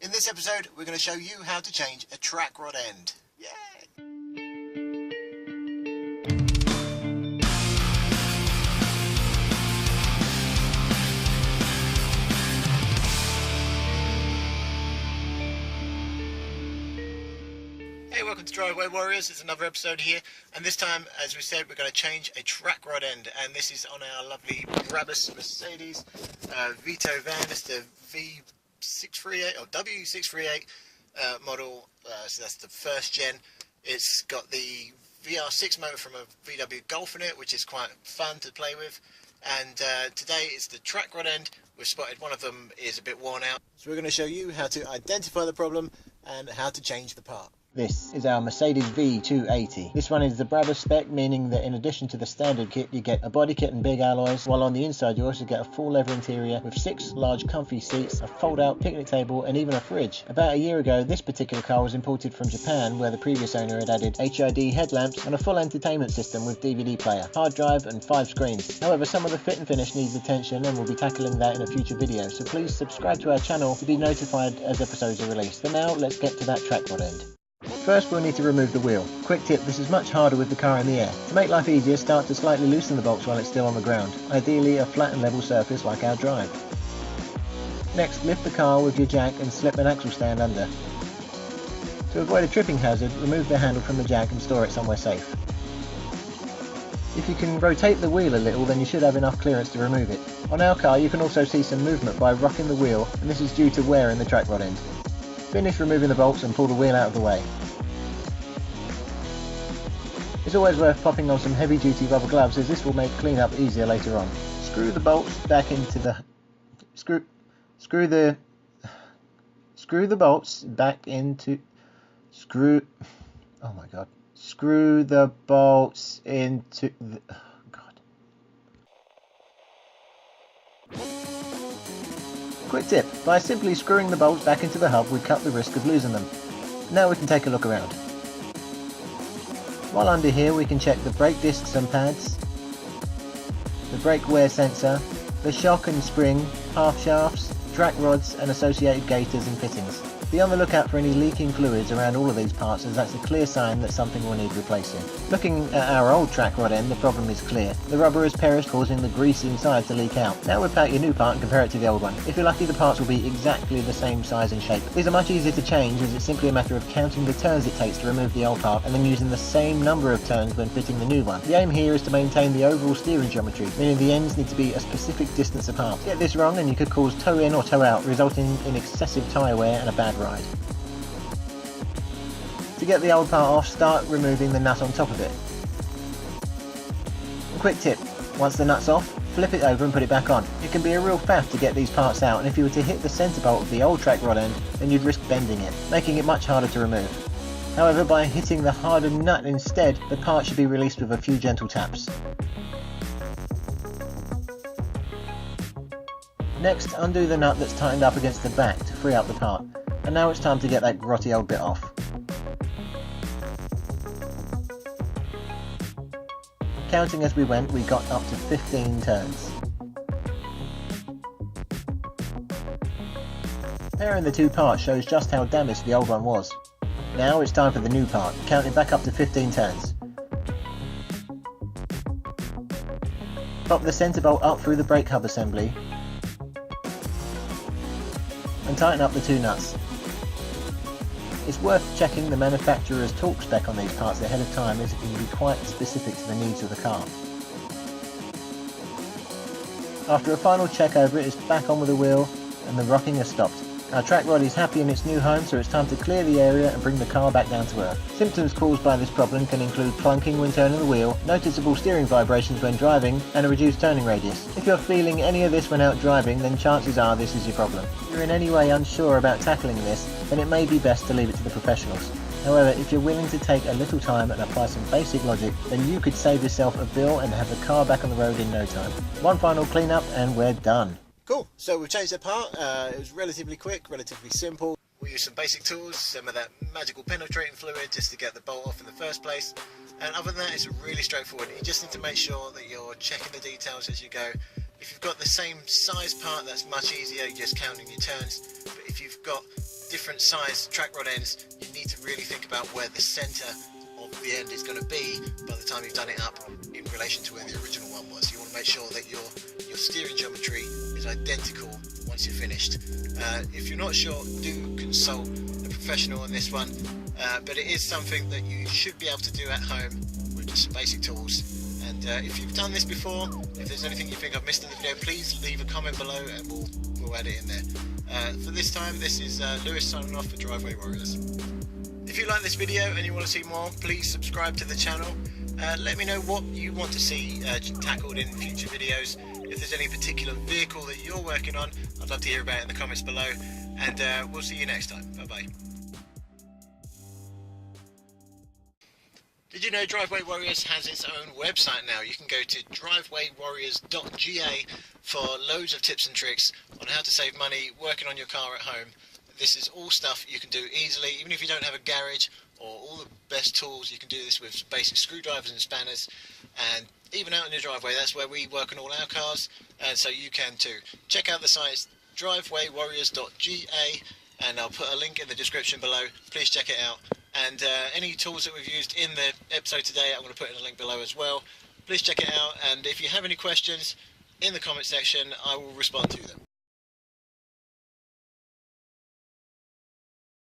In this episode, we're going to show you how to change a track rod end. Yay! Hey, welcome to Driveway Warriors. It's another episode here, and this time, as we said, we're going to change a track rod end, and this is on our lovely Brabus Mercedes Vito van. It's the V638 or W638 model, so that's the first gen. It's got the VR6 motor from a VW Golf in it, which is quite fun to play with. And today it's the track rod end. We've spotted one of them is a bit worn out, so we're going to show you how to identify the problem and how to change the part. This is our Mercedes V280. This one is the Brabus spec, meaning that in addition to the standard kit, you get a body kit and big alloys, while on the inside you also get a full leather interior with 6 large comfy seats, a fold-out picnic table and even a fridge. About a year ago, this particular car was imported from Japan, where the previous owner had added HID headlamps and a full entertainment system with DVD player, hard drive and 5 screens. However, some of the fit and finish needs attention, and we'll be tackling that in a future video, so please subscribe to our channel to be notified as episodes are released. For now, let's get to that track rod end. First, we'll need to remove the wheel. Quick tip, this is much harder with the car in the air. To make life easier, start to slightly loosen the bolts while it's still on the ground. Ideally a flat and level surface like our drive. Next, lift the car with your jack and slip an axle stand under. To avoid a tripping hazard, remove the handle from the jack and store it somewhere safe. If you can rotate the wheel a little, then you should have enough clearance to remove it. On our car, you can also see some movement by rocking the wheel, and this is due to wear in the track rod end. Finish removing the bolts and pull the wheel out of the way. It's always worth popping on some heavy duty rubber gloves, as this will make cleanup easier later on. Screw the bolts back into the screw the bolts back into screw the bolts into the Quick tip, by simply screwing the bolts back into the hub, we cut the risk of losing them. Now we can take a look around. While under here, we can check the brake discs and pads, the brake wear sensor, the shock and spring, half shafts, track rods and associated gaiters and fittings. Be on the lookout for any leaking fluids around all of these parts, as that's a clear sign that something will need replacing. Looking at our old track rod end, the problem is clear. The rubber has perished, causing the grease inside to leak out. Now we'll pack your new part and compare it to the old one. If you're lucky, the parts will be exactly the same size and shape. These are much easier to change, as it's simply a matter of counting the turns it takes to remove the old part and then using the same number of turns when fitting the new one. The aim here is to maintain the overall steering geometry, meaning the ends need to be a specific distance apart. Get this wrong and you could cause toe in or toe out, resulting in excessive tyre wear and a bad ride. To get the old part off, start removing the nut on top of it. A quick tip, once the nut's off, flip it over and put it back on. It can be a real faff to get these parts out, and if you were to hit the centre bolt of the old track rod end, then you'd risk bending it, making it much harder to remove. However, by hitting the hardened nut instead, the part should be released with a few gentle taps. Next, undo the nut that's tightened up against the back to free up the part, and now it's time to get that grotty old bit off. Counting as we went, we got up to 15 turns. Pairing the two parts shows just how damaged the old one was. Now it's time for the new part, counting back up to 15 turns. Pop the centre bolt up through the brake hub assembly and tighten up the two nuts. It's worth checking the manufacturer's torque spec on these parts ahead of time, as it can be quite specific to the needs of the car. After a final check over it, it's back on with the wheel and the rocking has stopped. Our track rod is happy in its new home, so it's time to clear the area and bring the car back down to earth. Symptoms caused by this problem can include clunking when turning the wheel, noticeable steering vibrations when driving, and a reduced turning radius. If you're feeling any of this when out driving, then chances are this is your problem. If you're in any way unsure about tackling this, then it may be best to leave it to the professionals. However, if you're willing to take a little time and apply some basic logic, then you could save yourself a bill and have the car back on the road in no time. One final clean-up and we're done. Cool, so we've changed that part. It was relatively quick, relatively simple. We used some basic tools, some of that magical penetrating fluid just to get the bolt off in the first place. And other than that, it's really straightforward. You just need to make sure that you're checking the details as you go. If you've got the same size part, that's much easier, you're just counting your turns. But if you've got different size track rod ends, you need to really think about where the center of the end is going to be by the time you've done it up in relation to where the original one was. You want to make sure that your steering geometry is identical once you're finished. If you're not sure, do consult a professional on this one, but it is something that you should be able to do at home with just some basic tools. And if you've done this before, if there's anything you think I've missed in the video, please leave a comment below and we'll add it in there. For this time, this is Lewis signing off for Driveway Warriors. If you like this video and you want to see more, please subscribe to the channel. Let me know what you want to see tackled in future videos. If there's any particular vehicle that you're working on, I'd love to hear about it in the comments below. And we'll see you next time. Bye-bye. Did you know Driveway Warriors has its own website now? You can go to drivewaywarriors.ga for loads of tips and tricks on how to save money working on your car at home. This is all stuff you can do easily, even if you don't have a garage or all the best tools. You can do this with basic screwdrivers and spanners, and even out in your driveway. That's where we work on all our cars, and so you can too. Check out the site drivewaywarriors.ga, and I'll put a link in the description below. Please check it out. And any tools that we've used in the episode today, I'm going to put in a link below as well. Please check it out, and if you have any questions in the comment section, I will respond to them.